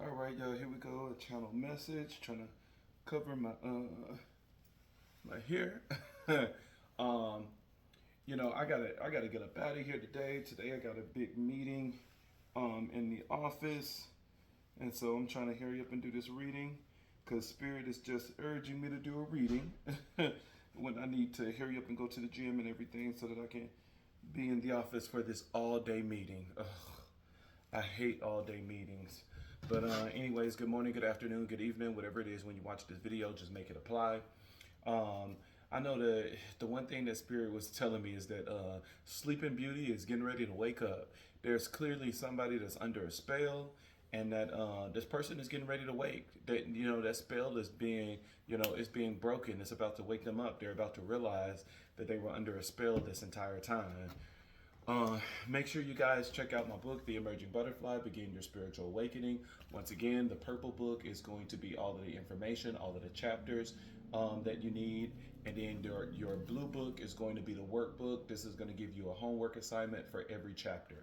All right, y'all. Here we go. A channel message. Trying to cover my hair. um, I gotta get up out of here today. Today I got a big meeting in the office, and so I'm trying to hurry up and do this reading because Spirit is just urging me to do a reading when I need to hurry up and go to the gym and everything so that I can be in the office for this all-day meeting. Ugh, I hate all-day meetings. But anyways, good morning, good afternoon, good evening, whatever it is when you watch this video, just make it apply. I know the one thing that Spirit was telling me is that Sleeping Beauty is getting ready to wake up. There's clearly somebody that's under a spell, and that this person is getting ready to wake. That that spell is being it's being broken. It's about to wake them up. They're about to realize that they were under a spell this entire time. Make sure you guys check out my book, The Emerging Butterfly, Begin Your Spiritual Awakening. Once again, the purple book is going to be all of the information, all of the chapters that you need. And then your blue book is going to be the workbook. This is going to give you a homework assignment for every chapter.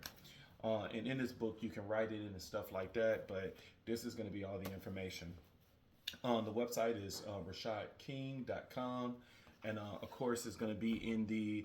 And in this book, you can write it in and stuff like that, but this is going to be all the information. The website is rashadking.com. And of course, it's going to be in the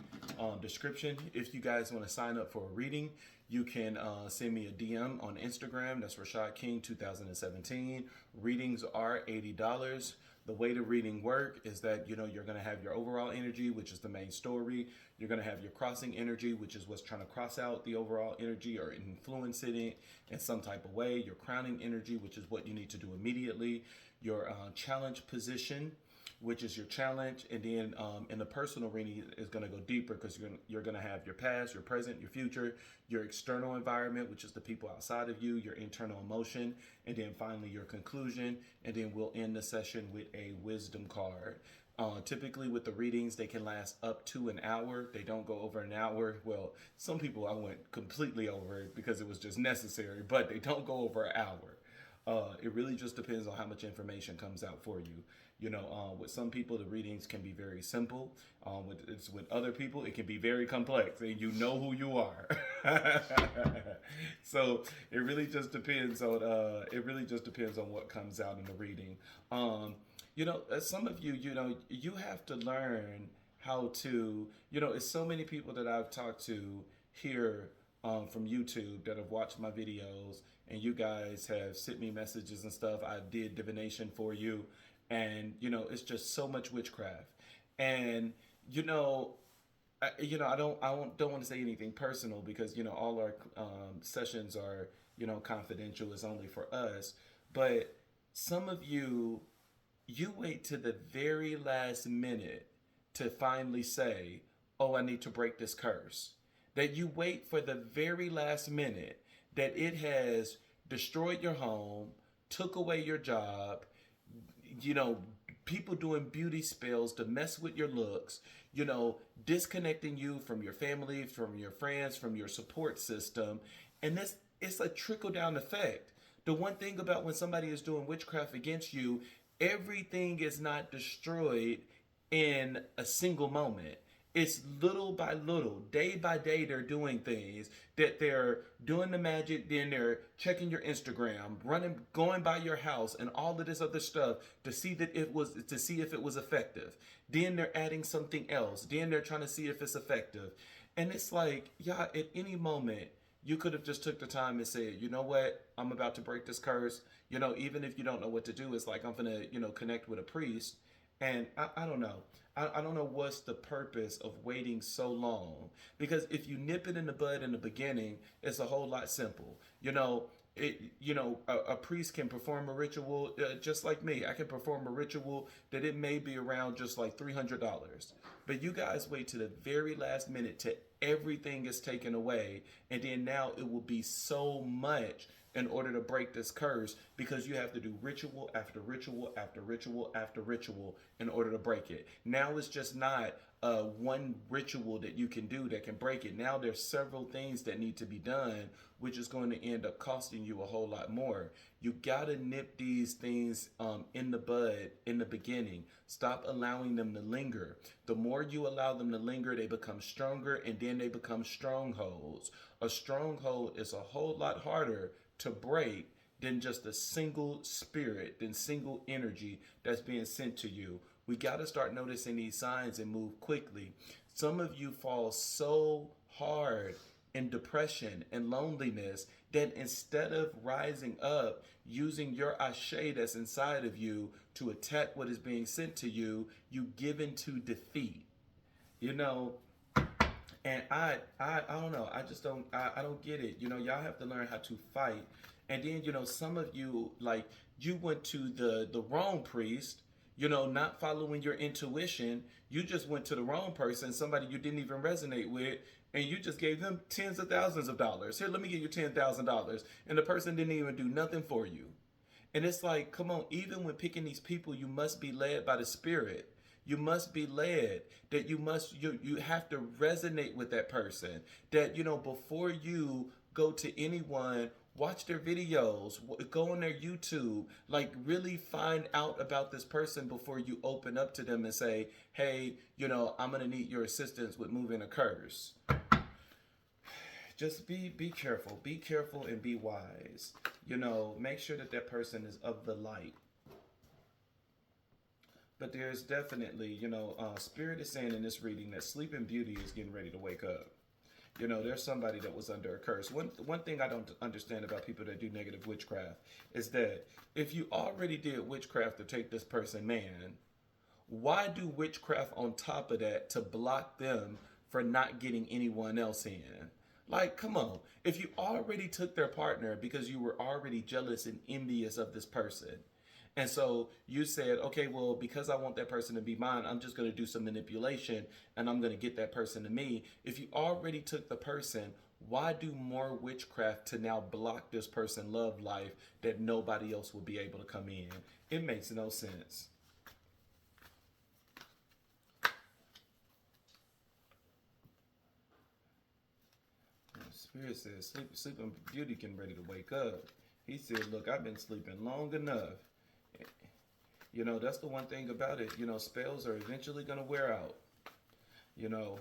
description. If you guys want to sign up for a reading, you can send me a DM on Instagram. That's Rashad King 2017. Readings are $80. The way the reading work is that you're going to have your overall energy, which is the main story. You're going to have your crossing energy, which is what's trying to cross out the overall energy or influence it in some type of way. Your crowning energy, which is what you need to do immediately. Your challenge position, which is your challenge, and then in the personal reading is going to go deeper because you're going to have your past, your present, your future, your external environment, which is the people outside of you, your internal emotion, and then finally your conclusion, and then we'll end the session with a wisdom card. Typically with the readings, they can last up to an hour. They don't go over an hour. Well, some people I went completely over it because it was just necessary, but they don't go over an hour. It really just depends on how much information comes out for you. With some people, the readings can be very simple. With other people, it can be very complex, and you know who you are. So it really just depends on what comes out in the reading. Some of you, you have to learn how to. It's so many people that I've talked to here from YouTube that have watched my videos, and you guys have sent me messages and stuff. I did divination for you. And it's just so much witchcraft, and I don't want to say anything personal because all our sessions are confidential. It's only for us. But some of you wait to the very last minute to finally say, "Oh, I need to break this curse." That you wait for the very last minute that it has destroyed your home, took away your job. People doing beauty spells to mess with your looks, disconnecting you from your family, from your friends, from your support system. And it's a trickle down effect. The one thing about when somebody is doing witchcraft against you, everything is not destroyed in a single moment. It's little by little, day by day, they're doing things that they're doing the magic, then they're checking your Instagram, going by your house and all of this other stuff to see if it was effective. Then they're adding something else. Then they're trying to see if it's effective. And it's like, yeah, at any moment, you could have just took the time and said, you know what, I'm about to break this curse. Even if you don't know what to do, it's like, I'm going to, connect with a priest. And I don't know. I don't know what's the purpose of waiting so long. Because if you nip it in the bud in the beginning, it's a whole lot simple. A priest can perform a ritual just like me. I can perform a ritual that it may be around just like $300. But you guys wait to the very last minute till everything is taken away. And then now it will be so much in order to break this curse because you have to do ritual after ritual after ritual after ritual in order to break it. Now it's just not one ritual that you can do that can break it. Now there's several things that need to be done, which is going to end up costing you a whole lot more. You gotta nip these things in the bud in the beginning. Stop allowing them to linger. The more you allow them to linger, they become stronger, and then they become strongholds. A stronghold is a whole lot harder to break than just a single spirit, than single energy that's being sent to you. We got to start noticing these signs and move quickly. Some of you fall so hard in depression and loneliness that instead of rising up, using your ashe that's inside of you to attack what is being sent to you, you give into defeat. You know, and I don't know. I just I don't get it. You know, y'all have to learn how to fight. And then, you know, some of you, like, you went to the wrong priest, you know, not following your intuition. You just went to the wrong person, somebody you didn't even resonate with, and you just gave them tens of thousands of dollars. Here, let me give you $10,000. And the person didn't even do nothing for you. And it's like, come on, even when picking these people, you must be led by the Spirit. You must be led, that you have to resonate with that person. That, you know, before you go to anyone, watch their videos, go on their YouTube, like really find out about this person before you open up to them and say, hey, you know, I'm going to need your assistance with moving a curse. Just be careful. Be careful and be wise. You know, make sure that that person is of the light. But there's definitely, you know, Spirit is saying in this reading that Sleeping Beauty is getting ready to wake up. You know, there's somebody that was under a curse. One thing I don't understand about people that do negative witchcraft is that if you already did witchcraft to take this person, man, why do witchcraft on top of that to block them for not getting anyone else in? Like, come on. If you already took their partner because you were already jealous and envious of this person, and so you said, okay, well, because I want that person to be mine, I'm just going to do some manipulation and I'm going to get that person to me. If you already took the person, why do more witchcraft to now block this person's love life that nobody else will be able to come in? It makes no sense. Spirit says, Sleeping Beauty getting ready to wake up. He said, look, I've been sleeping long enough. You know, that's the one thing about it. You know, spells are eventually going to wear out. You know,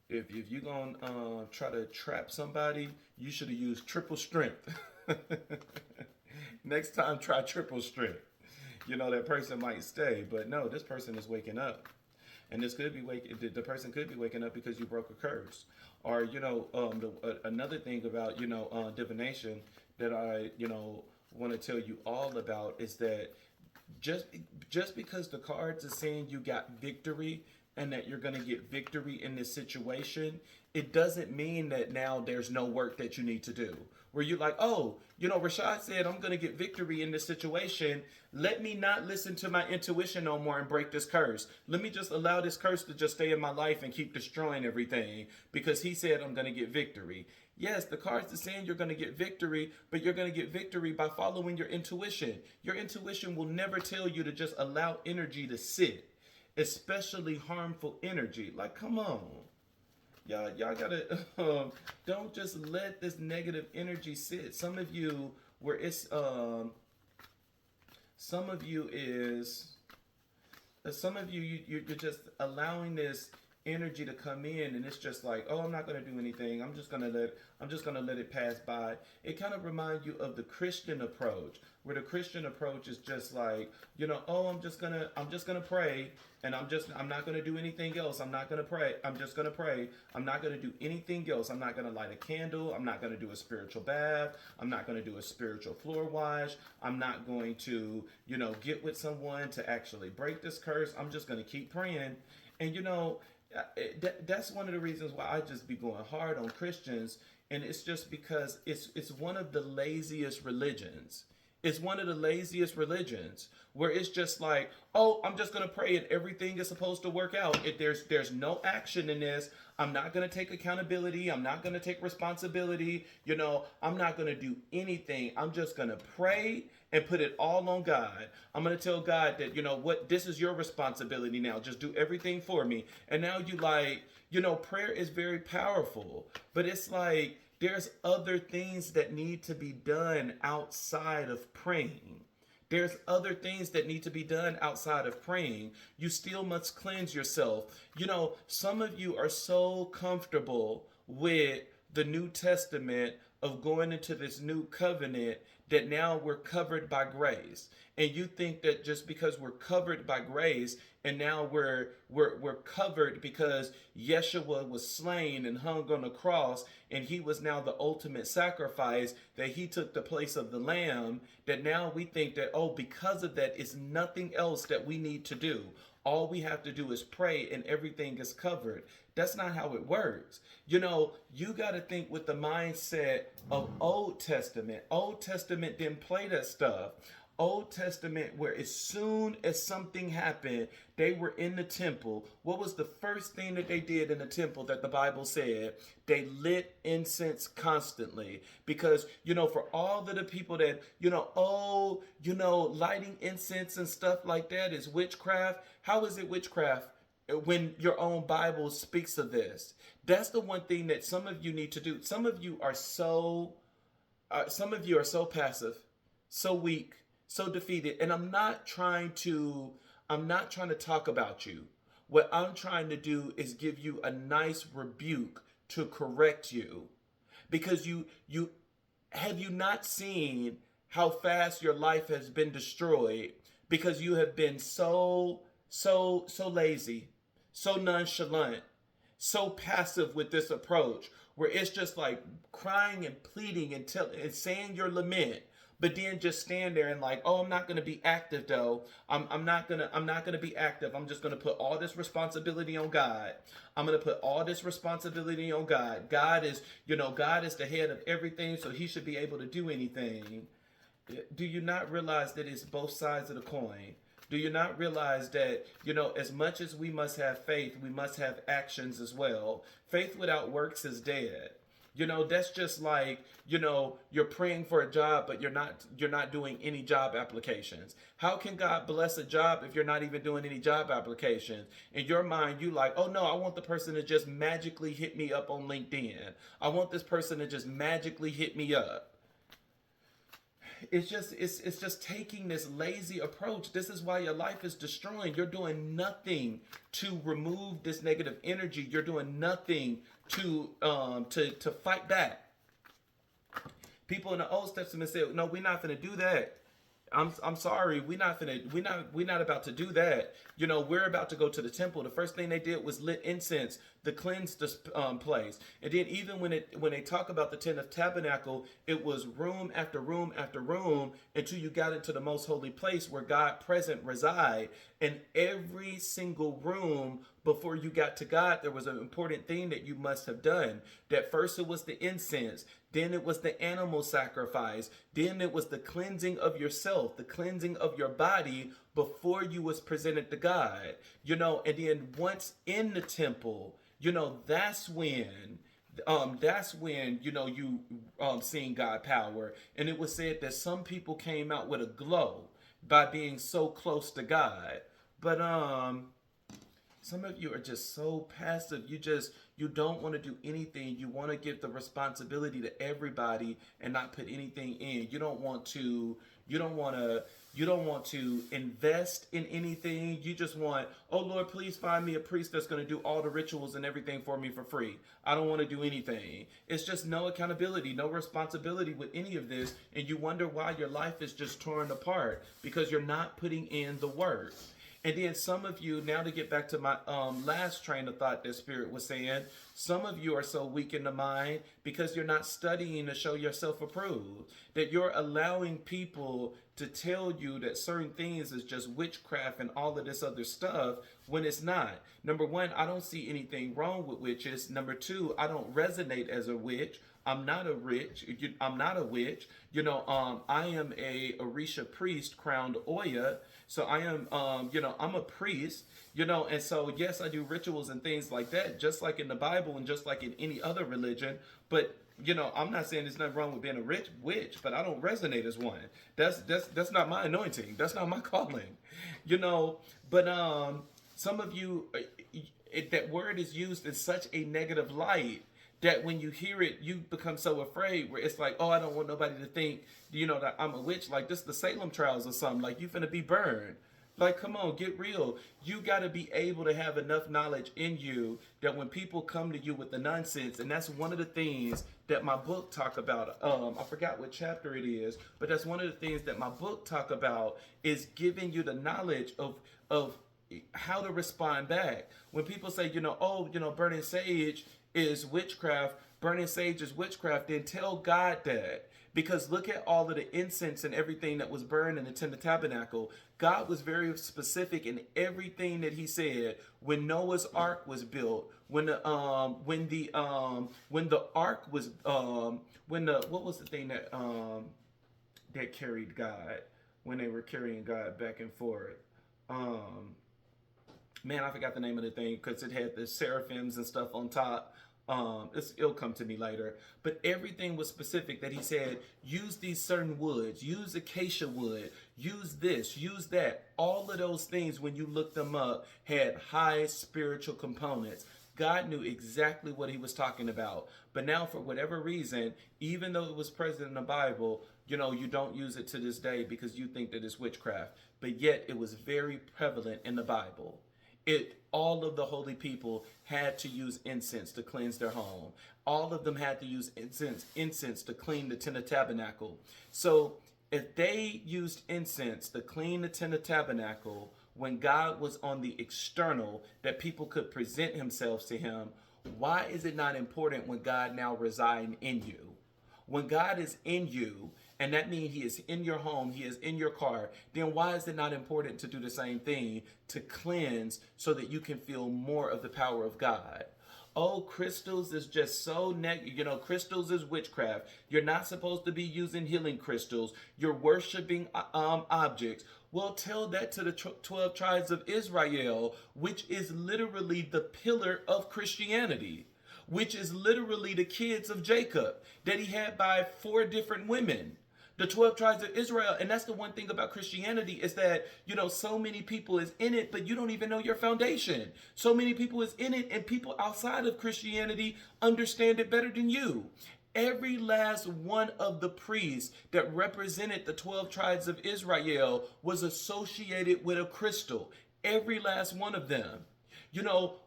if you're going to try to trap somebody, you should have used triple strength. Next time, try triple strength. You know, that person might stay. But no, this person is waking up. And this could be the person could be waking up because you broke a curse. Or, you know, another thing about, you know, divination that I, you know, want to tell you all about is that just because the cards are saying you got victory and that you're going to get victory in this situation, it doesn't mean that now there's no work that you need to do. Where you're like, oh, you know, Rashad said I'm going to get victory in this situation. Let me not listen to my intuition no more and break this curse. Let me just allow this curse to just stay in my life and keep destroying everything because he said I'm going to get victory. Yes, the cards are saying you're going to get victory, but you're going to get victory by following your intuition. Your intuition will never tell you to just allow energy to sit, especially harmful energy. Like, come on. Y'all gotta, don't just let this negative energy sit. Some of you, where it's, some of you, you're just allowing this energy to come in, and it's just like, oh, I'm not going to do anything. I'm just going to let it pass by. It kind of reminds you of the Christian approach, where the Christian approach is just like, you know, oh, I'm just going to pray, and I'm not going to do anything else. I'm not going to pray. I'm just going to pray. I'm not going to do anything else. I'm not going to light a candle. I'm not going to do a spiritual bath. I'm not going to do a spiritual floor wash. I'm not going to, you know, get with someone to actually break this curse. I'm just going to keep praying. And, you know, that's one of the reasons why I just be going hard on Christians, and it's just because it's one of the laziest religions. It's one of the laziest religions where it's just like, oh, I'm just going to pray and everything is supposed to work out. There's no action in this. I'm not going to take accountability. I'm not going to take responsibility. You know, I'm not going to do anything. I'm just going to pray and put it all on God. I'm going to tell God that, you know what, this is your responsibility now. Just do everything for me. And now you like, you know, prayer is very powerful, but it's like, there's other things that need to be done outside of praying. There's other things that need to be done outside of praying. You still must cleanse yourself. You know, some of you are so comfortable with the New Testament of going into this new covenant that now we're covered by grace. And you think that just because we're covered by grace and now we're covered because Yeshua was slain and hung on the cross and he was now the ultimate sacrifice, that he took the place of the lamb, that now we think that, oh, because of that is nothing else that we need to do. All we have to do is pray and everything is covered. That's not how it works. You know, you got to think with the mindset of Old Testament. Old Testament didn't play that stuff. Old Testament, where as soon as something happened, they were in the temple. What was the first thing that they did in the temple that the Bible said? They lit incense constantly. Because, you know, for all of the people that, lighting incense and stuff like that is witchcraft. How is it witchcraft when your own Bible speaks of this? That's the one thing that some of you need to do. Some of you are so passive, so weak, so defeated. And I'm not trying to talk about you. What I'm trying to do is give you a nice rebuke to correct you. Because you not seen how fast your life has been destroyed because you have been so lazy, so nonchalant, so passive with this approach where it's just like crying and pleading and saying your lament, but then just stand there and like, oh, I'm not going to be active though. I'm not going to be active. I'm just going to put all this responsibility on God. I'm going to put all this responsibility on God. God is the head of everything, so he should be able to do anything. Do you not realize that it's both sides of the coin? Do you not realize that, as much as we must have faith, we must have actions as well? Faith without works is dead. That's just like, you're praying for a job, but you're not doing any job applications. How can God bless a job if you're not even doing any job applications? In your mind, you like, oh no, I want the person to just magically hit me up on LinkedIn. I want this person to just magically hit me up. It's just taking this lazy approach. This is why your life is destroying. You're doing nothing to remove this negative energy. You're doing nothing to fight back. People in the Old Testament said, "No, we're not going to do that. I'm sorry, we're not about to do that. We're about to go to the temple." The first thing they did was lit incense to cleanse this place. And then even when they talk about the tent of tabernacle, it was room after room after room until you got into the most holy place where God present reside. And every single room before you got to God, there was an important thing that you must have done. That first it was the incense, then it was the animal sacrifice, then it was the cleansing of yourself, the cleansing of your body before you was presented to God. And then once in the temple, that's when you seeing God power. And it was said that some people came out with a glow by being so close to God. But some of you are just so passive. You don't want to do anything. You want to give the responsibility to everybody and not put anything in. You don't want to invest in anything. You just want, oh Lord, please find me a priest that's going to do all the rituals and everything for me for free. I don't want to do anything. It's just no accountability, no responsibility with any of this. And you wonder why your life is just torn apart because you're not putting in the work. And then some of you, now to get back to my last train of thought that Spirit was saying, some of you are so weak in the mind because you're not studying to show yourself approved. That you're allowing people to tell you that certain things is just witchcraft and all of this other stuff when it's not. Number one, I don't see anything wrong with witches. Number two, I don't resonate as a witch. I'm not a witch. I'm not a witch. I am a Orisha priest, crowned Oya. So I am, I'm a priest, and so yes, I do rituals and things like that, just like in the Bible and just like in any other religion. But I'm not saying there's nothing wrong with being a rich witch, but I don't resonate as one. That's not my anointing. That's not my calling, But some of you, that word is used in such a negative light that when you hear it, you become so afraid where it's like, oh, I don't want nobody to think, that I'm a witch. Like this, the Salem trials or something. Like you finna be burned. Like, come on, get real. You got to be able to have enough knowledge in you that when people come to you with the nonsense, and that's one of the things that my book talk about. I forgot what chapter it is, but that's one of the things that my book talk about, is giving you the knowledge of how to respond back. When people say, oh, burning sage is witchcraft, burning sage is witchcraft, then tell God that. Because look at all of the incense and everything that was burned in the Tent of Tabernacle. God was very specific in everything that he said. When Noah's Ark was built, when the ark was what was the thing that carried God, when they were carrying God back and forth? Man, I forgot the name of the thing, because it had the seraphims and stuff on top. It'll come to me later. But everything was specific, that he said, use these certain woods, use acacia wood, use this, use that. All of those things, when you look them up, had high spiritual components. God knew exactly what he was talking about. But now, for whatever reason, even though it was present in the Bible, you don't use it to this day because you think that it's witchcraft. But yet it was very prevalent in the Bible. All of the holy people had to use incense to cleanse their home. All of them had to use incense to clean the Tent of Tabernacle. So if they used incense to clean the Tent of Tabernacle, when God was on the external, that people could present themselves to him, why is it not important when God now resides in you? When God is in you, and that means he is in your home, he is in your car, then why is it not important to do the same thing, to cleanse, so that you can feel more of the power of God? Oh, crystals is just so crystals is witchcraft. You're not supposed to be using healing crystals. You're worshiping objects. Well, tell that to the 12 tribes of Israel, which is literally the pillar of Christianity, which is literally the kids of Jacob that he had by 4 different women. The 12 tribes of Israel. And that's the one thing about Christianity, is that, so many people is in it, but you don't even know your foundation. So many people is in it, and people outside of Christianity understand it better than you. Every last one of the priests that represented the 12 tribes of Israel was associated with a crystal. Every last one of them.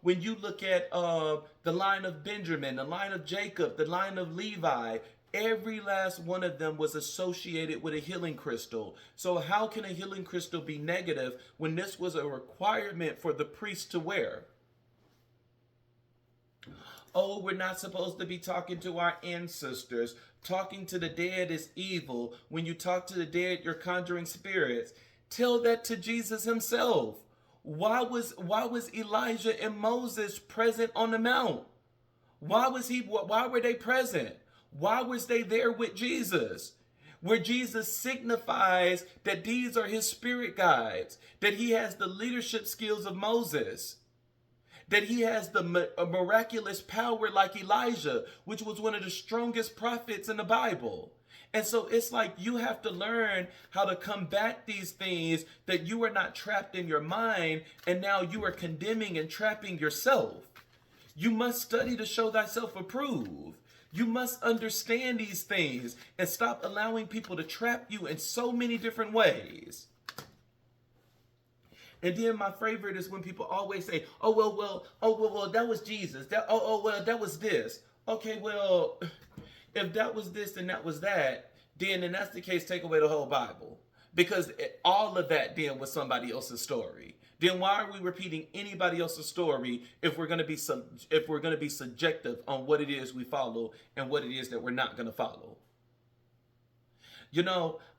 When you look at the line of Benjamin, the line of Jacob, the line of Levi, every last one of them was associated with a healing crystal. So how can a healing crystal be negative when this was a requirement for the priest to wear? Oh, we're not supposed to be talking to our ancestors. Talking to the dead is evil. When you talk to the dead, you're conjuring spirits. Tell that to Jesus himself. Why was Elijah and Moses present on the mount? Why were they present? Why was they there with Jesus? Where Jesus signifies that these are his spirit guides, that he has the leadership skills of Moses, that he has the miraculous power like Elijah, which was one of the strongest prophets in the Bible. And so it's like you have to learn how to combat these things, that you are not trapped in your mind and now you are condemning and trapping yourself. You must study to show thyself approved. You must understand these things and stop allowing people to trap you in so many different ways. And then my favorite is when people always say, oh, well, that was Jesus. That was this. Okay, well, if that was this and that was that, then in that's the case, take away the whole Bible. Because all of that then was somebody else's story. Then why are we repeating anybody else's story if we're going to be subjective on what it is we follow and what it is that we're not going to follow?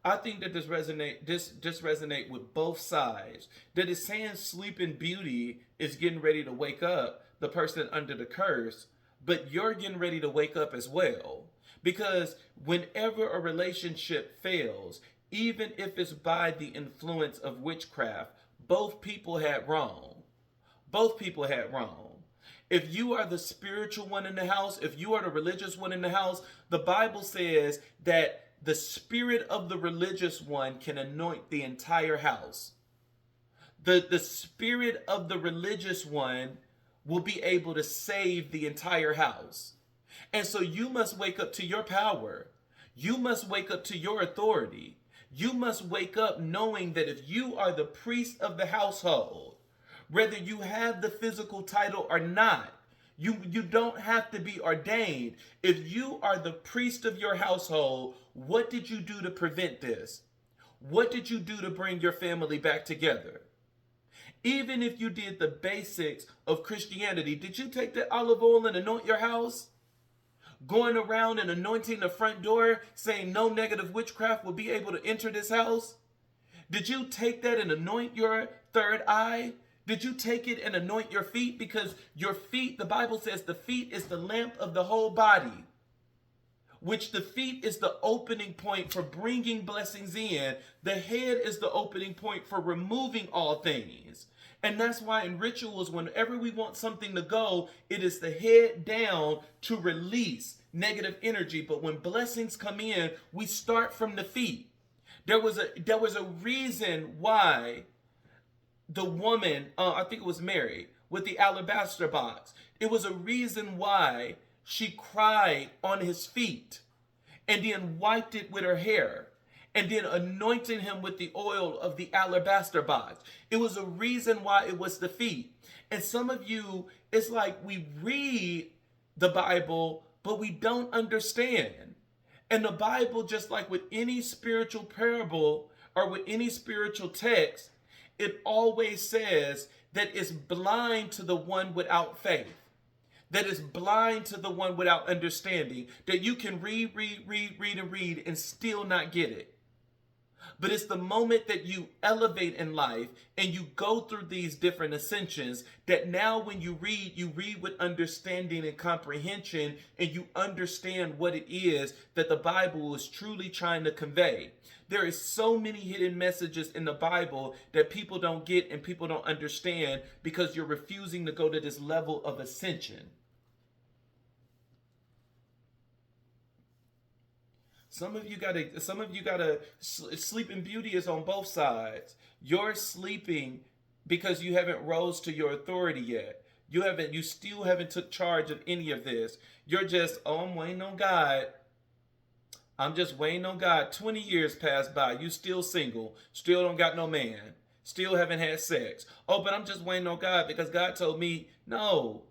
I think that this resonate with both sides. That it's saying Sleeping Beauty is getting ready to wake up, the person under the curse, but you're getting ready to wake up as well. Because whenever a relationship fails, even if it's by the influence of witchcraft, both people had wrong. Both people had wrong. If you are the spiritual one in the house, if you are the religious one in the house, the Bible says that the spirit of the religious one can anoint the entire house. The spirit of the religious one will be able to save the entire house. And so you must wake up to your power. You must wake up to your authority. You must wake up knowing that if you are the priest of the household, whether you have the physical title or not, You don't have to be ordained. If you are the priest of your household, what did you do to prevent this? What did you do to bring your family back together? Even if you did the basics of Christianity, did you take the olive oil and anoint your house? Going around and anointing the front door, saying no negative witchcraft will be able to enter this house? Did you take that and anoint your third eye? Did you take it and anoint your feet? Because your feet, the Bible says the feet is the lamp of the whole body, which the feet is the opening point for bringing blessings in. The head is the opening point for removing all things. And that's why in rituals, whenever we want something to go, it is the head down to release negative energy. But when blessings come in, we start from the feet. There was a reason why the woman, I think it was Mary, with the alabaster box. It was a reason why she cried on his feet and then wiped it with her hair and then anointed him with the oil of the alabaster box. It was a reason why it was the feet. And some of you, it's like we read the Bible, but we don't understand. And the Bible, just like with any spiritual parable or with any spiritual text, it always says that it's blind to the one without faith. That is blind to the one without understanding. That you can read and still not get it. But it's the moment that you elevate in life and you go through these different ascensions that now when you read with understanding and comprehension, and you understand what it is that the Bible is truly trying to convey. There is so many hidden messages in the Bible that people don't get and people don't understand because you're refusing to go to this level of ascension. Some of you gotta sleeping beauty is on both sides. You're sleeping because you haven't rose to your authority yet. You still haven't took charge of any of this. You're just, I'm waiting on God. I'm just waiting on God. 20 years passed by. You still single. Still don't got no man. Still haven't had sex. Oh, but I'm just waiting on God because God told me, no.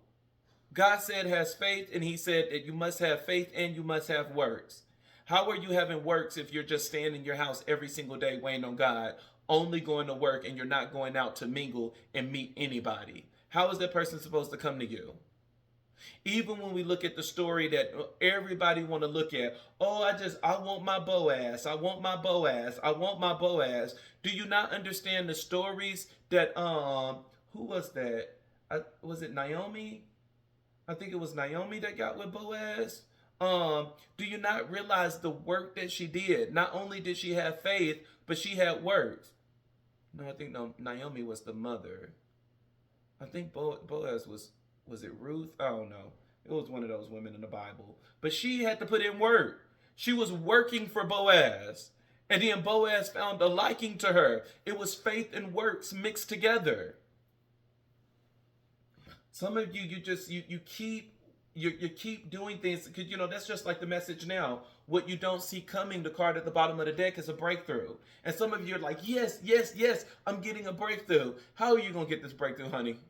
God said has faith, and he said that you must have faith and you must have works. How are you having works if you're just staying in your house every single day waiting on God, only going to work, and you're not going out to mingle and meet anybody? How is that person supposed to come to you? Even when we look at the story that everybody want to look at, oh, I want my Boaz, I want my Boaz, I want my Boaz. Do you not understand the stories that, who was that? Was it Naomi? I think it was Naomi that got with Boaz. Do you not realize the work that she did? Not only did she have faith, but she had works. No, I think Naomi was the mother. I think Boaz was it Ruth? I don't know. It was one of those women in the Bible. But she had to put in work. She was working for Boaz. And then Boaz found a liking to her. It was faith and works mixed together. Some of you, you keep doing things because, that's just like the message now. What you don't see coming, the card at the bottom of the deck is a breakthrough. And some of you are like, yes, I'm getting a breakthrough. How are you going to get this breakthrough, honey?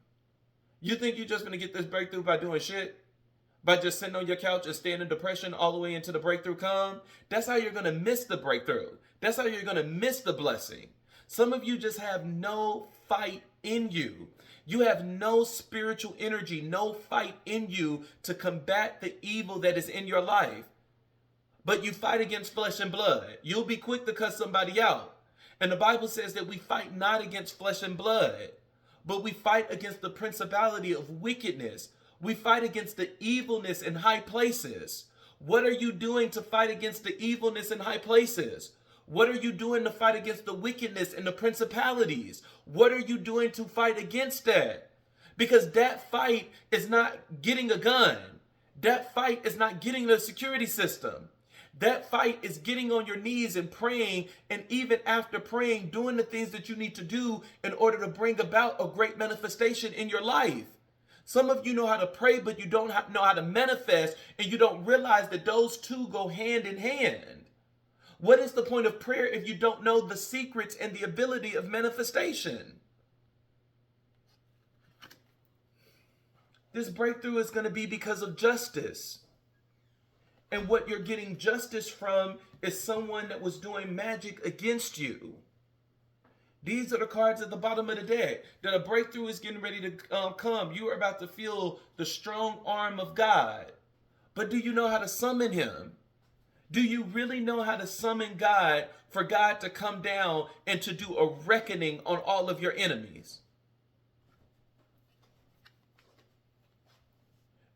You think you're just going to get this breakthrough by doing shit? By just sitting on your couch and staying in depression all the way into the breakthrough come? That's how you're going to miss the breakthrough. That's how you're going to miss the blessing. Some of you just have no fight in you. You have no spiritual energy, no fight in you to combat the evil that is in your life. But you fight against flesh and blood. You'll be quick to cuss somebody out. And the Bible says that we fight not against flesh and blood, but we fight against the principality of wickedness. We fight against the evilness in high places. What are you doing to fight against the evilness in high places? What are you doing to fight against the wickedness and the principalities? What are you doing to fight against that? Because that fight is not getting a gun. That fight is not getting the security system. That fight is getting on your knees and praying, and even after praying, doing the things that you need to do in order to bring about a great manifestation in your life. Some of you know how to pray, but you don't know how to manifest, and you don't realize that those two go hand in hand. What is the point of prayer if you don't know the secrets and the ability of manifestation? This breakthrough is going to be because of justice. And what you're getting justice from is someone that was doing magic against you. These are the cards at the bottom of the deck. That a breakthrough is getting ready to come. You are about to feel the strong arm of God. But do you know how to summon him? Do you really know how to summon God for God to come down and to do a reckoning on all of your enemies?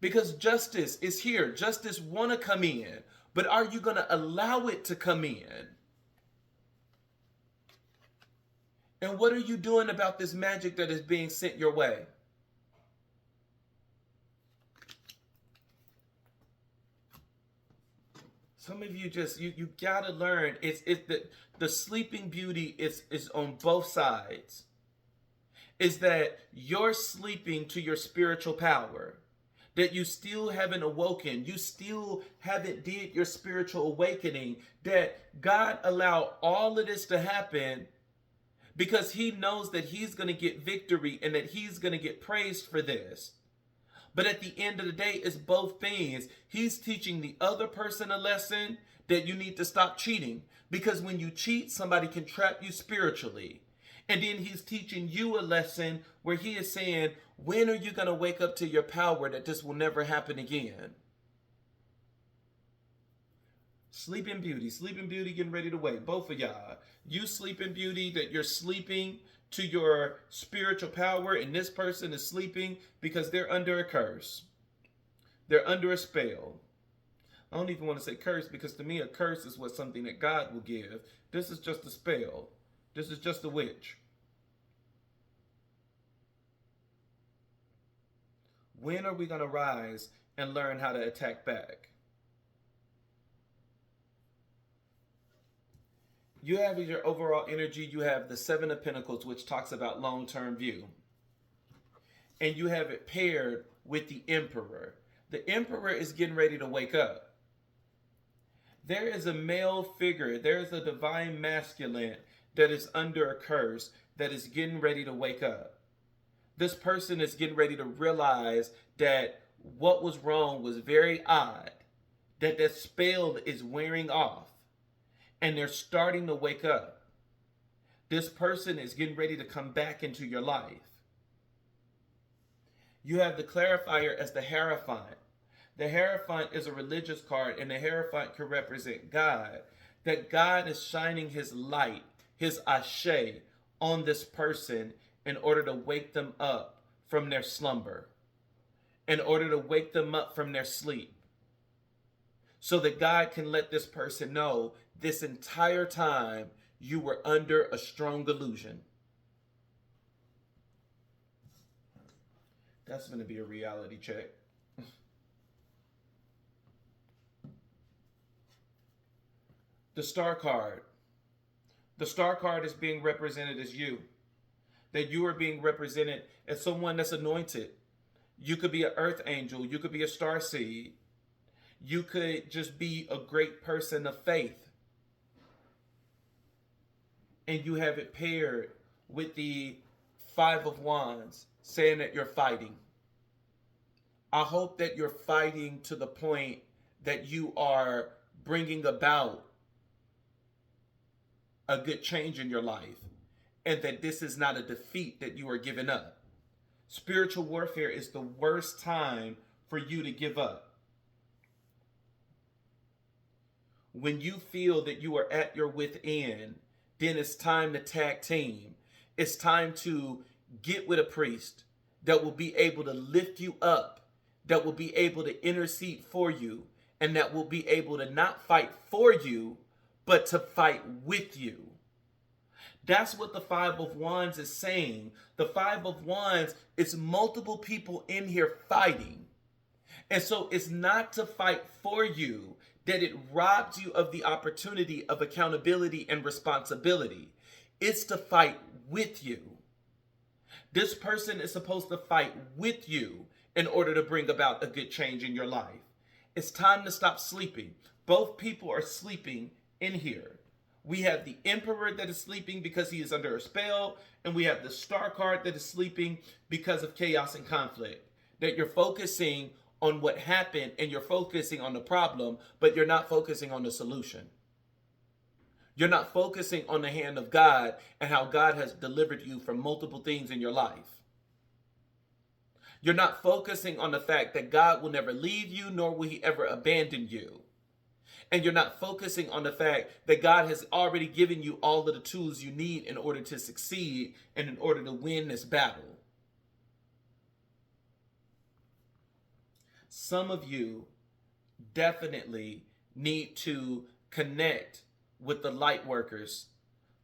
Because justice is here. Justice want to come in. But are you going to allow it to come in? And what are you doing about this magic that is being sent your way? Some of you just, you got to learn. It's the sleeping beauty is on both sides. Is that you're sleeping to your spiritual power. That you still haven't awoken. You still haven't did your spiritual awakening. That God allowed all of this to happen because he knows that he's going to get victory and that he's going to get praised for this. But at the end of the day, it's both things. He's teaching the other person a lesson that you need to stop cheating. Because when you cheat, somebody can trap you spiritually. And then he's teaching you a lesson where he is saying, when are you going to wake up to your power that this will never happen again? Sleeping Beauty getting ready to wake. Both of y'all. You Sleeping Beauty, that you're sleeping to your spiritual power, and this person is sleeping because they're under a curse. They're under a spell. I don't even want to say curse, because to me a curse is what something that God will give. This is just a spell. This is just a witch. When are we going to rise and learn how to attack back? You have your overall energy, you have the Seven of Pentacles, which talks about long-term view. And you have it paired with the Emperor. The Emperor is getting ready to wake up. There is a male figure, there is a divine masculine that is under a curse that is getting ready to wake up. This person is getting ready to realize that what was wrong was very odd, that that spell is wearing off. And they're starting to wake up. This person is getting ready to come back into your life. You have the Clarifier as the Hierophant. The Hierophant is a religious card, and the Hierophant can represent God. That God is shining his light, his ashe, on this person in order to wake them up from their slumber. In order to wake them up from their sleep. So that God can let this person know this entire time you were under a strong illusion. That's going to be a reality check. The Star card. The Star card is being represented as you. That you are being represented as someone that's anointed. You could be an earth angel. You could be a star seed. You could just be a great person of faith. And you have it paired with the Five of Wands, saying that you're fighting. I hope that you're fighting to the point that you are bringing about a good change in your life. And that this is not a defeat that you are giving up. Spiritual warfare is the worst time for you to give up. When you feel that you are at your wit's end, then it's time to tag team. It's time to get with a priest that will be able to lift you up, that will be able to intercede for you, and that will be able to not fight for you, but to fight with you. That's what the Five of Wands is saying. The Five of Wands is multiple people in here fighting. And so it's not to fight for you, that it robs you of the opportunity of accountability and responsibility. It's to fight with you. This person is supposed to fight with you in order to bring about a good change in your life. It's time to stop sleeping. Both people are sleeping in here. We have the Emperor that is sleeping because he is under a spell, and we have the Star card that is sleeping because of chaos and conflict. that you're focusing on what happened and you're focusing on the problem, but you're not focusing on the solution. You're not focusing on the hand of God and how God has delivered you from multiple things in your life. You're not focusing on the fact that God will never leave you, nor will he ever abandon you. And you're not focusing on the fact that God has already given you all of the tools you need in order to succeed and in order to win this battle. Some of you definitely need to connect with the light workers,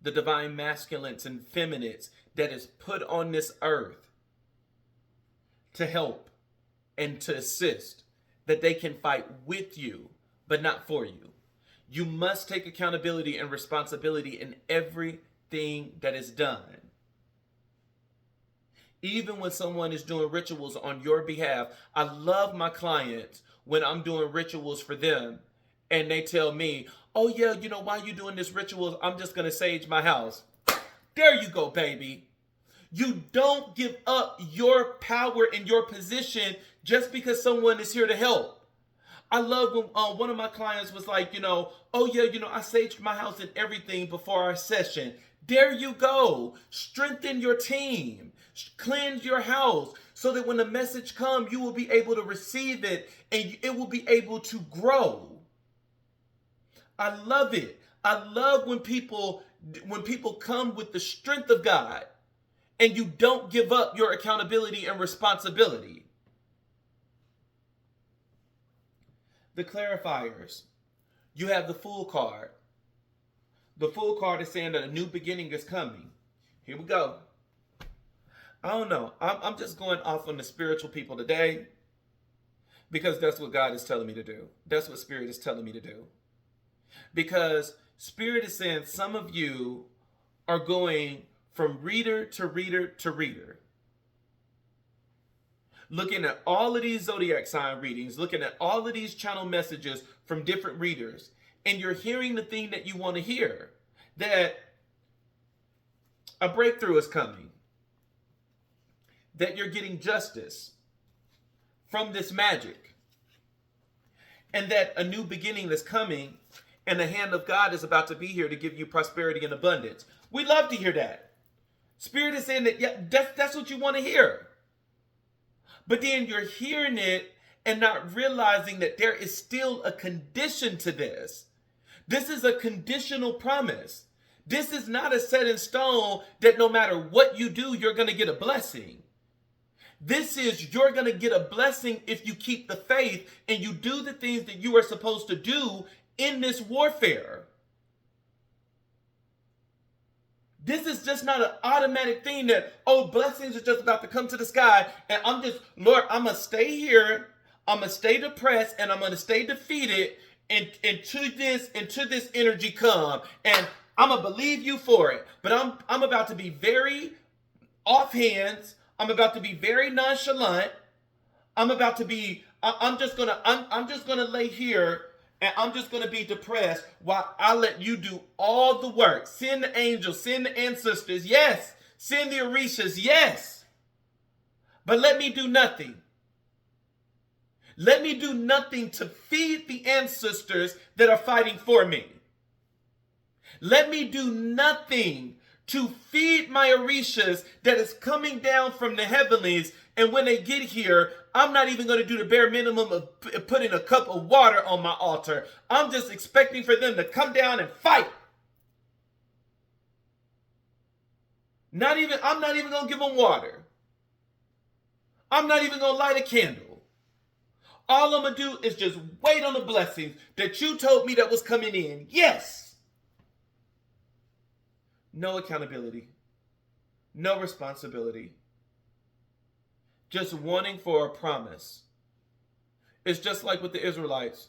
the divine masculines and feminates that is put on this earth to help and to assist, that they can fight with you, but not for you. You must take accountability and responsibility in everything that is done. Even when someone is doing rituals on your behalf, I love my clients when I'm doing rituals for them and they tell me, oh yeah, you know, why you doing this ritual? I'm just going to sage my house. There you go, baby. You don't give up your power and your position just because someone is here to help. I love when one of my clients was like, oh yeah, I saged my house and everything before our session. There you go. Strengthen your team. Cleanse your house so that when the message comes, you will be able to receive it and it will be able to grow. I love it. I love when people come with the strength of God and you don't give up your accountability and responsibility. The clarifiers. You have the Fool card. The Fool card is saying that a new beginning is coming. Here we go. I don't know. I'm just going off on the spiritual people today because that's what God is telling me to do. That's what Spirit is telling me to do. Because Spirit is saying some of you are going from reader to reader to reader. Looking at all of these zodiac sign readings, looking at all of these channel messages from different readers, and you're hearing the thing that you want to hear, that a breakthrough is coming, that you're getting justice from this magic, and that a new beginning is coming, and the hand of God is about to be here to give you prosperity and abundance. We love to hear that. Spirit is saying that, yeah, that's what you want to hear. But then you're hearing it and not realizing that there is still a condition to this. This is a conditional promise. This is not a set in stone that no matter what you do, you're going to get a blessing. This is you're going to get a blessing if you keep the faith and you do the things that you are supposed to do in this warfare. This is just not an automatic thing that, oh, blessings are just about to come to the sky. And I'm just, Lord, I'm going to stay here. I'm going to stay depressed and I'm going to stay defeated until this energy come. And I'm going to believe you for it. But I'm about to be very offhand. I'm about to be very nonchalant. I'm just going to lay here. And I'm just going to be depressed while I let you do all the work. Send the angels, send the ancestors, yes. Send the orishas, yes. But let me do nothing. Let me do nothing to feed the ancestors that are fighting for me. Let me do nothing to feed my orishas that is coming down from the heavenlies. And when they get here, I'm not even going to do the bare minimum of putting a cup of water on my altar. I'm just expecting for them to come down and fight. I'm not even going to give them water. I'm not even going to light a candle. All I'm going to do is just wait on the blessings that you told me that was coming in. Yes. No accountability. No responsibility. Just wanting for a promise. It's just like with the Israelites.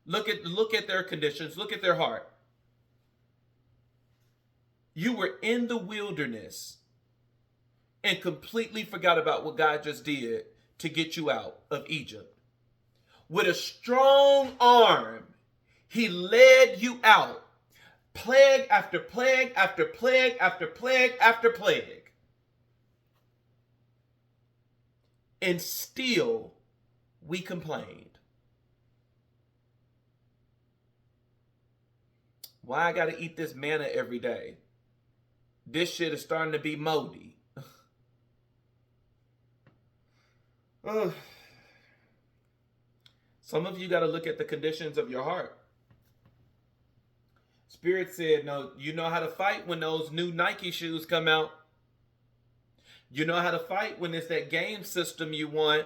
Look at their conditions. Look at their heart. You were in the wilderness and completely forgot about what God just did to get you out of Egypt. With a strong arm, he led you out. Plague after plague after plague after plague after plague. and still we complained. Why I gotta eat this manna every day? This shit is starting to be moldy. Some of you got to look at the conditions of your heart. Spirit said, no, you know how to fight when those new Nike shoes come out. You know how to fight when it's that game system you want.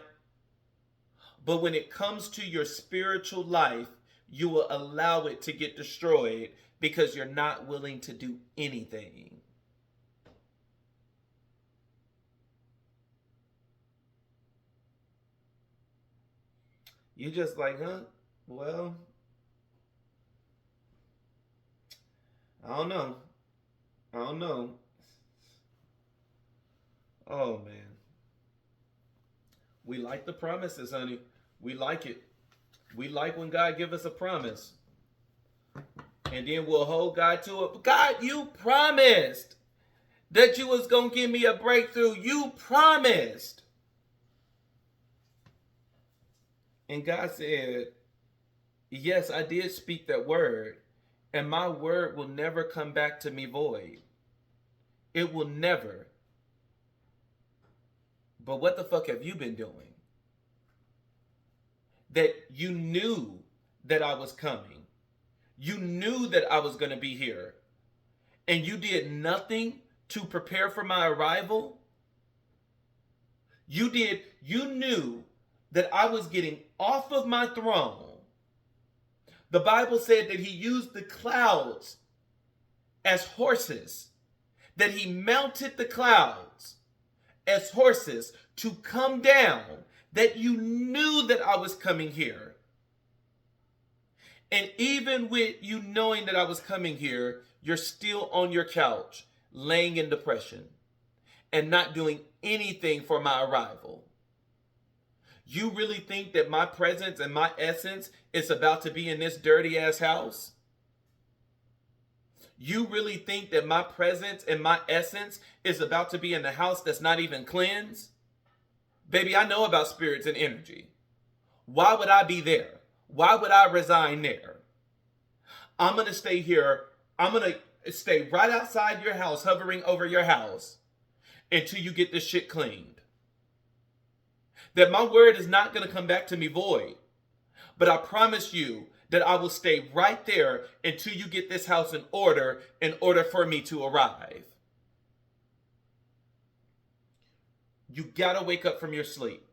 But when it comes to your spiritual life, you will allow it to get destroyed because you're not willing to do anything. You just like, huh? Well, I don't know. I don't know. Oh, man. We like the promises, honey. We like it. We like when God give us a promise. And then we'll hold God to it. God, you promised that you was going to give me a breakthrough. You promised. And God said, yes, I did speak that word. And my word will never come back to me void. It will never. But what the fuck have you been doing? That you knew that I was coming. You knew that I was going to be here. And you did nothing to prepare for my arrival. You knew that I was getting off of my throne. The Bible said that he used the clouds as horses, that he mounted the clouds as horses to come down, that you knew that I was coming here. And even with you knowing that I was coming here, you're still on your couch, laying in depression and not doing anything for my arrival. You really think that my presence and my essence is about to be in this dirty ass house? You really think that my presence and my essence is about to be in the house that's not even cleansed? Baby, I know about spirits and energy. Why would I be there? Why would I resign there? I'm going to stay here. I'm going to stay right outside your house, hovering over your house until you get this shit cleaned. That my word is not going to come back to me void. But I promise you that I will stay right there until you get this house in order for me to arrive. You got to wake up from your sleep.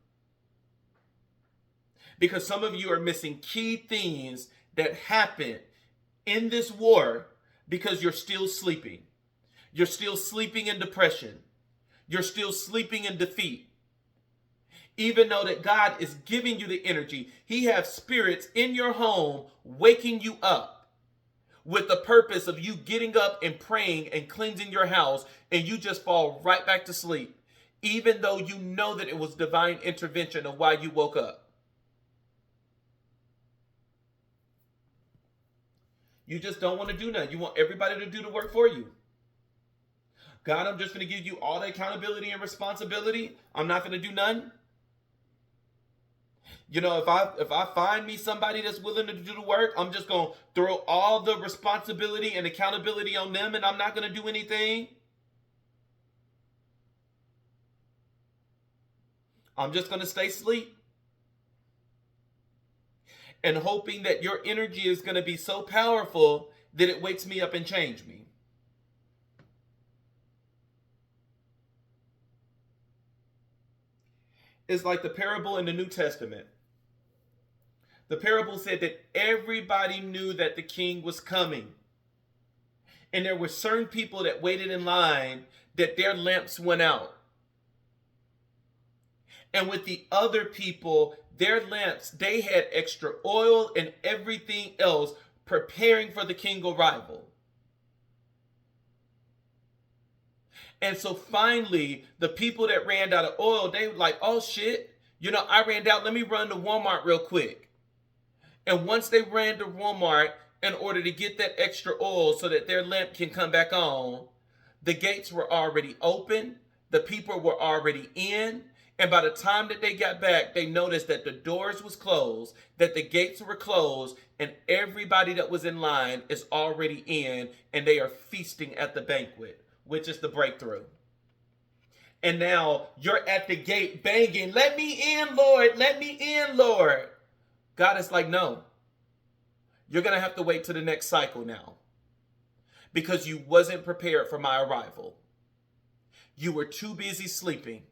Because some of you are missing key things that happen in this war because you're still sleeping. You're still sleeping in depression. You're still sleeping in defeat. Even though that God is giving you the energy, he has spirits in your home waking you up with the purpose of you getting up and praying and cleansing your house, and you just fall right back to sleep, even though you know that it was divine intervention of why you woke up. You just don't want to do nothing. You want everybody to do the work for you. God, I'm just going to give you all the accountability and responsibility. I'm not going to do nothing. You know, if I find me somebody that's willing to do the work, I'm just going to throw all the responsibility and accountability on them, and I'm not going to do anything. I'm just going to stay asleep and hoping that your energy is going to be so powerful that it wakes me up and change me. It's like the parable in the New Testament. The parable said that everybody knew that the king was coming. And there were certain people that waited in line that their lamps went out. And with the other people, their lamps, they had extra oil and everything else preparing for the king arrival. And so finally, the people that ran out of oil, they were like, oh shit, you know, I ran out. Let me run to Walmart real quick. And once they ran to Walmart in order to get that extra oil so that their lamp can come back on, the gates were already open. The people were already in. And by the time that they got back, they noticed that the doors was closed, that the gates were closed, and everybody that was in line is already in, and they are feasting at the banquet, which is the breakthrough. And now you're at the gate banging, "Let me in, Lord, let me in, Lord." God is like, no, you're going to have to wait to the next cycle now, because you wasn't prepared for my arrival. You were too busy sleeping.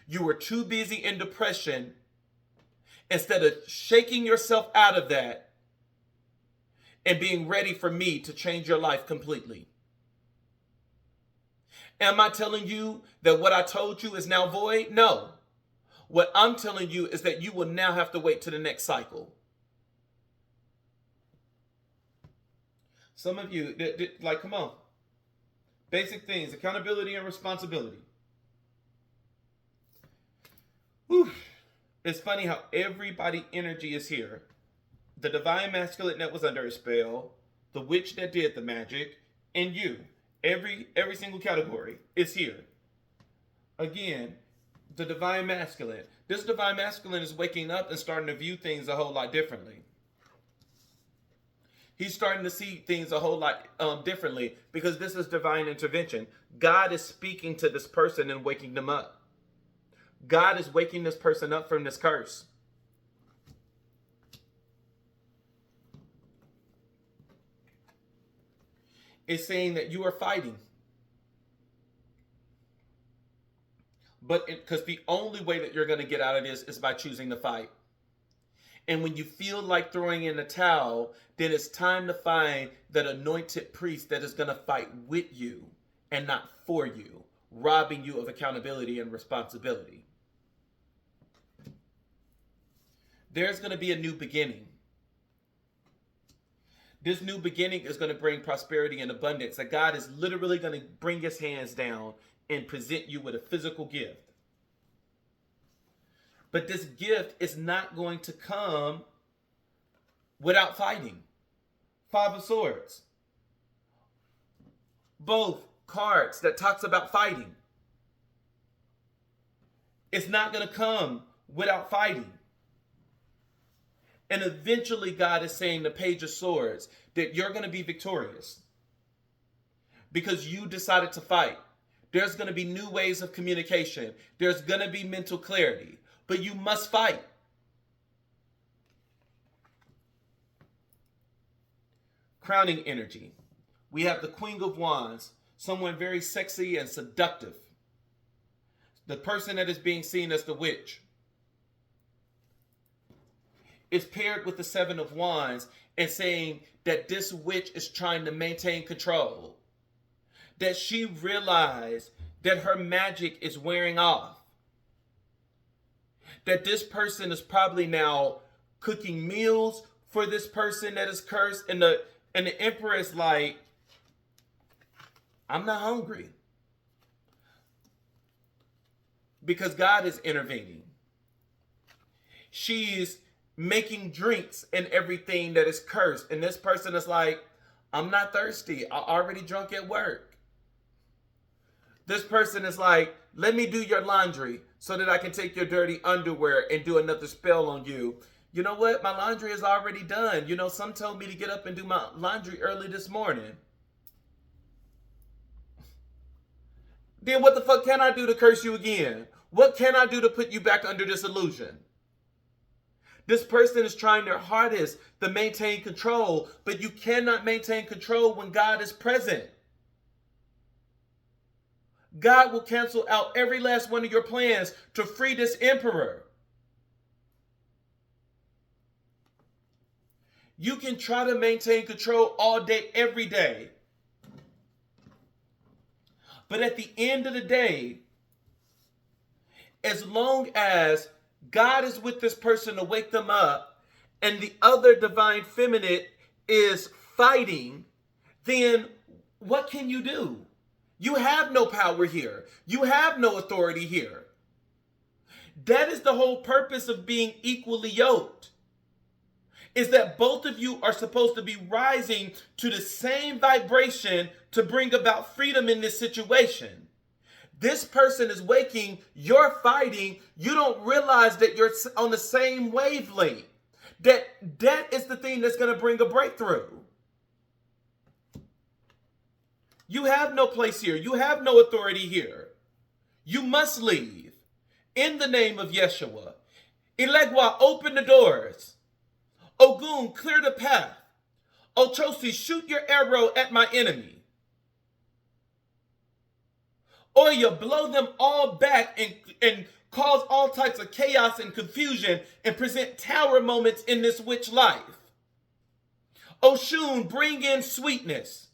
You were too busy in depression instead of shaking yourself out of that and being ready for me to change your life completely. Am I telling you that what I told you is now void? No. What I'm telling you is that you will now have to wait to the next cycle. Some of you, like, come on. Basic things, accountability and responsibility. Whew. It's funny how everybody energy is here. The divine masculine that was under a spell, the witch that did the magic, and you. Every single category is here. Again, the divine masculine. This divine masculine is waking up and starting to view things a whole lot differently. He's starting to see things a whole lot differently, because this is divine intervention. God is speaking to this person and waking them up. God is waking this person up from this curse. It's saying that you are fighting. But because the only way that you're going to get out of this is by choosing to fight. And when you feel like throwing in the towel, then it's time to find that anointed priest that is going to fight with you and not for you, robbing you of accountability and responsibility. There's going to be a new beginning. This new beginning is going to bring prosperity and abundance. That God is literally going to bring his hands down and present you with a physical gift. But this gift is not going to come without fighting. Five of Swords. Both cards that talks about fighting. It's not going to come without fighting. And eventually God is saying, the Page of Swords, that you're going to be victorious because you decided to fight. There's going to be new ways of communication. There's going to be mental clarity, but you must fight. Crowning energy. We have the Queen of Wands, someone very sexy and seductive. The person that is being seen as the witch is paired with the Seven of Wands and saying that this witch is trying to maintain control. That she realized that her magic is wearing off. That this person is probably now cooking meals for this person that is cursed. And the Emperor is like, I'm not hungry. Because God is intervening. She's making drinks and everything that is cursed. And this person is like, I'm not thirsty. I already drunk at work. This person is like, let me do your laundry so that I can take your dirty underwear and do another spell on you. You know what? My laundry is already done. You know, some told me to get up and do my laundry early this morning. Then what the fuck can I do to curse you again? What can I do to put you back under this illusion? This person is trying their hardest to maintain control, but you cannot maintain control when God is present. God will cancel out every last one of your plans to free this emperor. You can try to maintain control all day, every day. But at the end of the day, as long as God is with this person to wake them up, and the other divine feminine is fighting, then what can you do? You have no power here. You have no authority here. That is the whole purpose of being equally yoked. Is that both of you are supposed to be rising to the same vibration to bring about freedom in this situation. This person is waking, you're fighting, you don't realize that you're on the same wavelength. That is the thing that's going to bring a breakthrough. You have no place here. You have no authority here. You must leave. In the name of Yeshua. Elegwa, open the doors. Ogun, clear the path. Ochosi, shoot your arrow at my enemy. Oya, blow them all back and cause all types of chaos and confusion and present tower moments in this witch life. Oshun, bring in sweetness.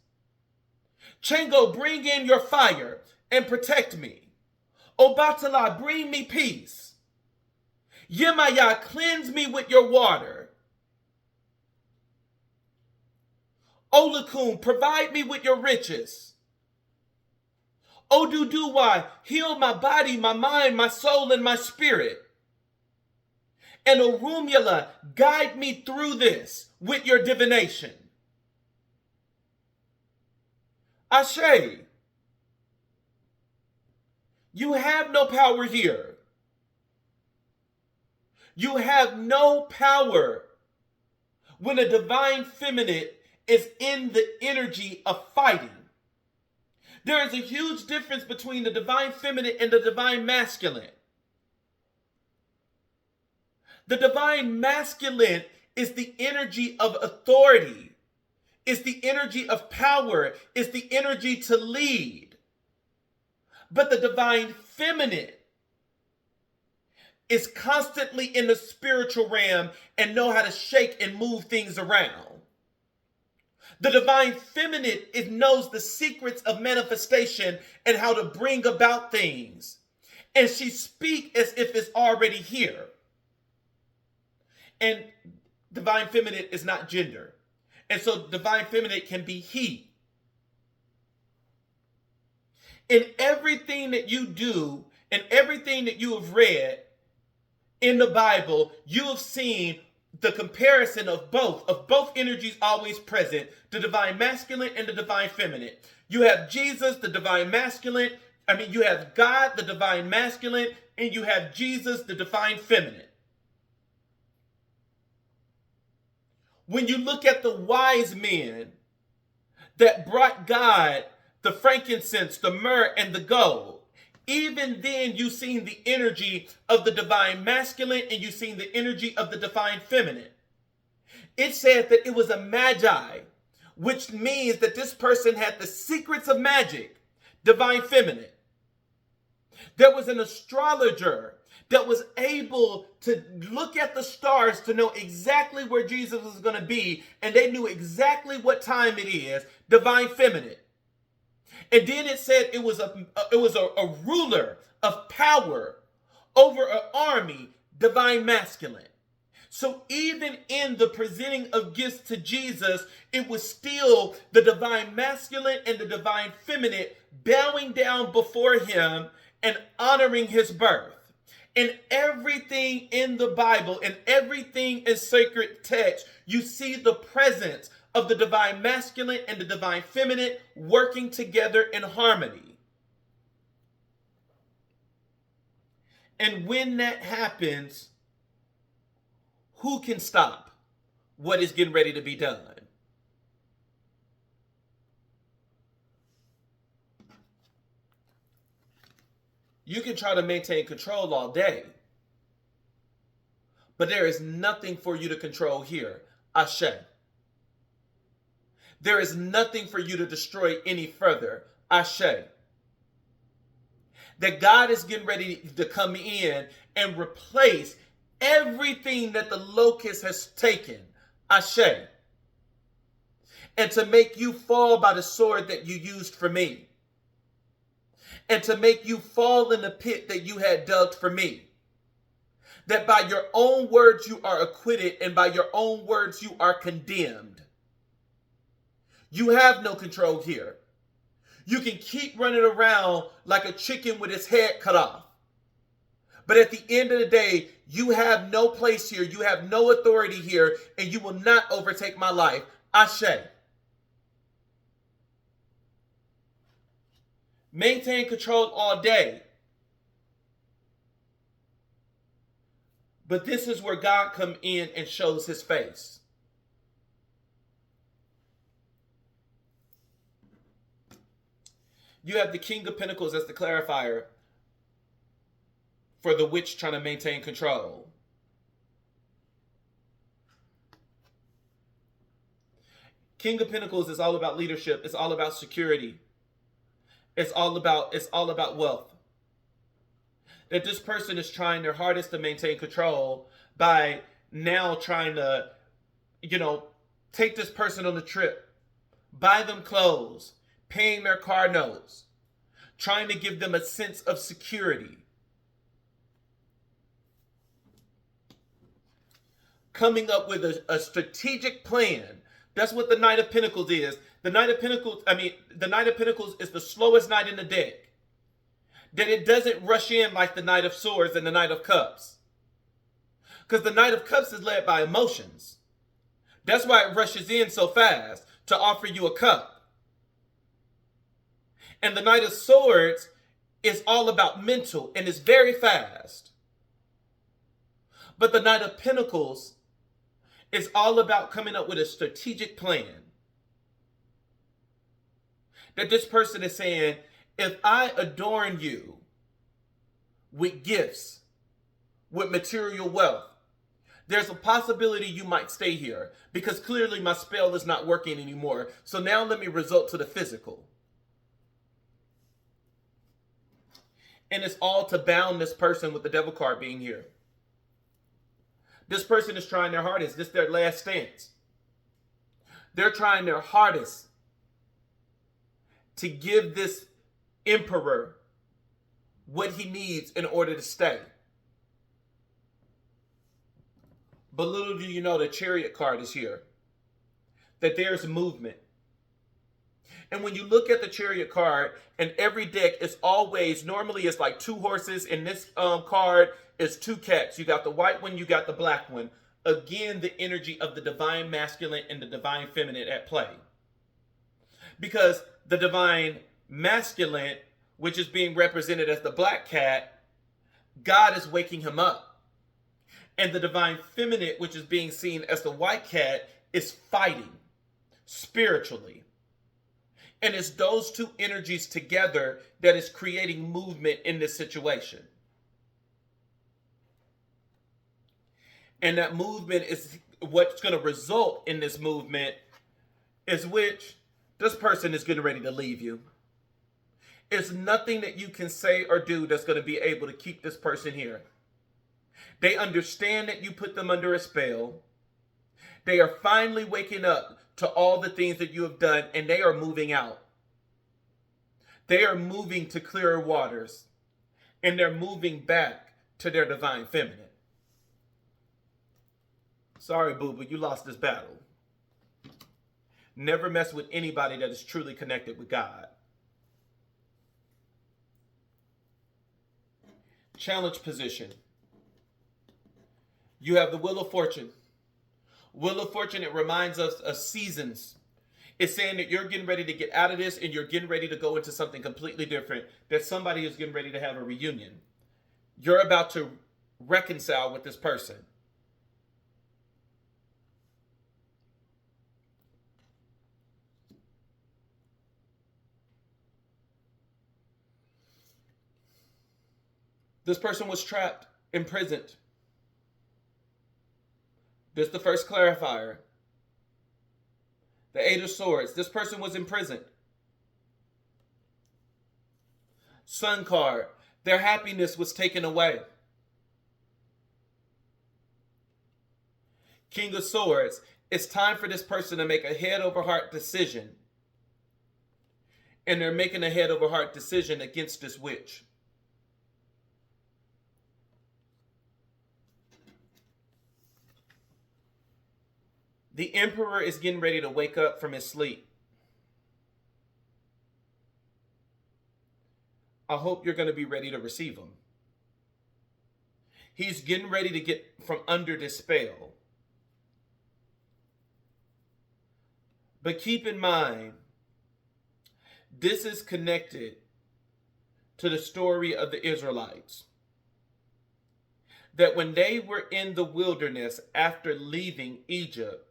Chango, bring in your fire and protect me. Obatala, bring me peace. Yemaya, cleanse me with your water. Olakun, provide me with your riches. Oduduwa, heal my body, my mind, my soul, and my spirit. And Orumula, guide me through this with your divination. Ashe, you have no power here. You have no power when a divine feminine is in the energy of fighting. There is a huge difference between the divine feminine and the divine masculine. The divine masculine is the energy of authority. It's the energy of power. It's the energy to lead. But the divine feminine is constantly in the spiritual realm and know how to shake and move things around. The divine feminine knows the secrets of manifestation and how to bring about things. And she speaks as if it's already here. And divine feminine is not gender. And so divine feminine can be he. In everything that you do and everything that you have read in the Bible, you have seen the comparison of both energies always present, the divine masculine and the divine feminine. You have Jesus, the divine masculine. You have God, the divine masculine, and you have Jesus, the divine feminine. When you look at the wise men that brought God the frankincense, the myrrh, and the gold, even then you've seen the energy of the divine masculine and you've seen the energy of the divine feminine. It said that it was a magi, which means that this person had the secrets of magic, divine feminine. There was an astrologer that was able to look at the stars to know exactly where Jesus was going to be, and they knew exactly what time it is, divine feminine. And then it said it was a ruler of power over an army, divine masculine. So even in the presenting of gifts to Jesus, it was still the divine masculine and the divine feminine bowing down before him and honoring his birth. In everything in the Bible, in everything in sacred text, you see the presence of the divine masculine and the divine feminine working together in harmony. And when that happens, who can stop what is getting ready to be done? You can try to maintain control all day, but there is nothing for you to control here. Ashe. There is nothing for you to destroy any further. Ashe. That God is getting ready to come in and replace everything that the locust has taken. Ashe. And to make you fall by the sword that you used for me. And to make you fall in the pit that you had dug for me. That by your own words you are acquitted, and by your own words you are condemned. You have no control here. You can keep running around like a chicken with its head cut off. But at the end of the day, you have no place here. You have no authority here, and you will not overtake my life. Ashe. maintain control all day. But this is where God comes in and shows his face. You have the King of Pentacles as the clarifier for the witch trying to maintain control. King of Pentacles is all about leadership. It's all about security. It's all about wealth. That this person is trying their hardest to maintain control by now trying to, take this person on a trip, buy them clothes, paying their car notes, trying to give them a sense of security. Coming up with a strategic plan. That's what the Knight of Pentacles is. The Knight of Pentacles is the slowest knight in the deck. That it doesn't rush in like the Knight of Swords and the Knight of Cups. Because the Knight of Cups is led by emotions. That's why it rushes in so fast to offer you a cup. And the Knight of Swords is all about mental and is very fast. But the Knight of Pentacles is all about coming up with a strategic plan. That this person is saying, if I adorn you with gifts, with material wealth, there's a possibility you might stay here because clearly my spell is not working anymore. So now let me resort to the physical. And it's all to bound this person with the Devil card being here. This person is trying their hardest. This is their last stance. They're trying their hardest to give this emperor what he needs in order to stay. But little do you know, the Chariot card is here. That there's movement. And when you look at the Chariot card, and every deck is always, normally it's like 2 horses. In this card is 2 cats. You got the white one, you got the black one. Again, the energy of the divine masculine and the divine feminine at play. Because the divine masculine, which is being represented as the black cat, God is waking him up. And the divine feminine, which is being seen as the white cat, is fighting spiritually. And it's those two energies together that is creating movement in this situation. And that movement is what's going to result in this movement is which this person is getting ready to leave you. It's nothing that you can say or do that's going to be able to keep this person here. They understand that you put them under a spell. They are finally waking up to all the things that you have done, and they are moving out. They are moving to clearer waters, and they're moving back to their divine feminine. Sorry, boo, but you lost this battle. Never mess with anybody that is truly connected with God. Challenge position. You have the Wheel of Fortune. Wheel of Fortune, it reminds us of seasons. It's saying that you're getting ready to get out of this and you're getting ready to go into something completely different. That somebody is getting ready to have a reunion. You're about to reconcile with this person. This person was trapped, imprisoned. This is the first clarifier. The Eight of Swords. This person was imprisoned. Sun card. Their happiness was taken away. King of Swords. It's time for this person to make a head over heart decision. And they're making a head over heart decision against this witch. The Emperor is getting ready to wake up from his sleep. I hope you're going to be ready to receive him. He's getting ready to get from under this spell. But keep in mind, this is connected to the story of the Israelites that when they were in the wilderness after leaving Egypt,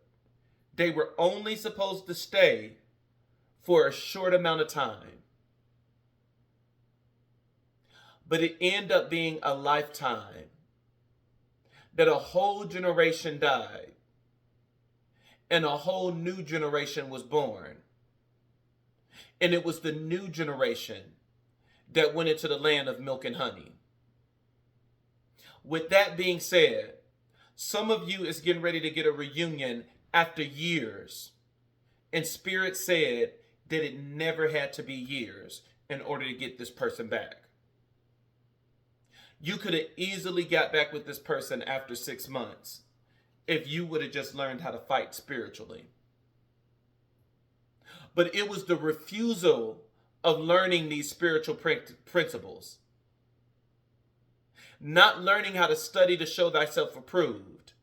they were only supposed to stay for a short amount of time. But it ended up being a lifetime, that a whole generation died and a whole new generation was born. And it was the new generation that went into the land of milk and honey. With that being said, some of you is getting ready to get a reunion after years. And Spirit said that it never had to be years in order to get this person back. You could have easily got back with this person after 6 months if you would have just learned how to fight spiritually. But it was the refusal of learning these spiritual principles, not learning how to study to show thyself approved,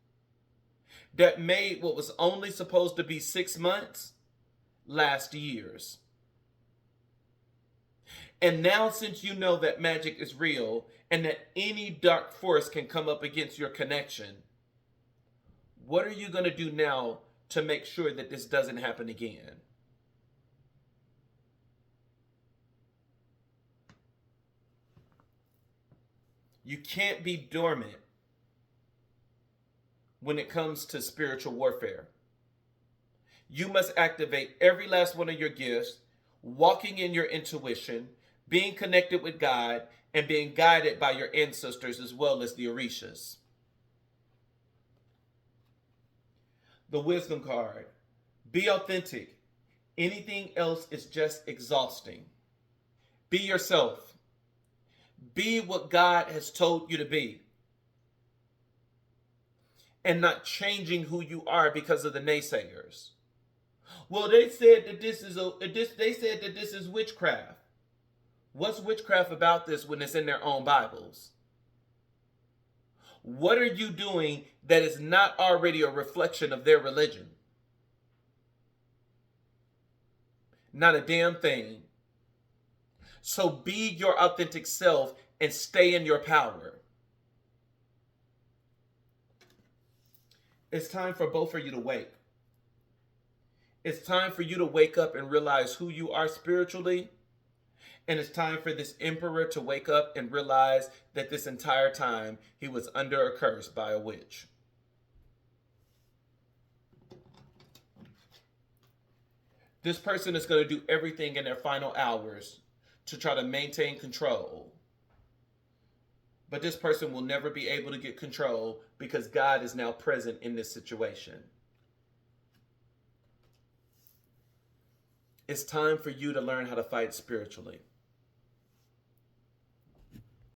that made what was only supposed to be 6 months last years. And now, since you know that magic is real and that any dark force can come up against your connection, what are you going to do now to make sure that this doesn't happen again? You can't be dormant when it comes to spiritual warfare. You must activate every last one of your gifts, walking in your intuition, being connected with God, and being guided by your ancestors as well as the Orishas. The wisdom card. Be authentic. Anything else is just exhausting. Be yourself. Be what God has told you to be. And not changing who you are because of the naysayers. Well, they said that this is witchcraft. What's witchcraft about this when it's in their own Bibles? What are you doing that is not already a reflection of their religion? Not a damn thing. So be your authentic self and stay in your power. It's time for both of you to wake. It's time for you to wake up and realize who you are spiritually. And it's time for this emperor to wake up and realize that this entire time he was under a curse by a witch. This person is going to do everything in their final hours to try to maintain control. But this person will never be able to get control because God is now present in this situation. It's time for you to learn how to fight spiritually.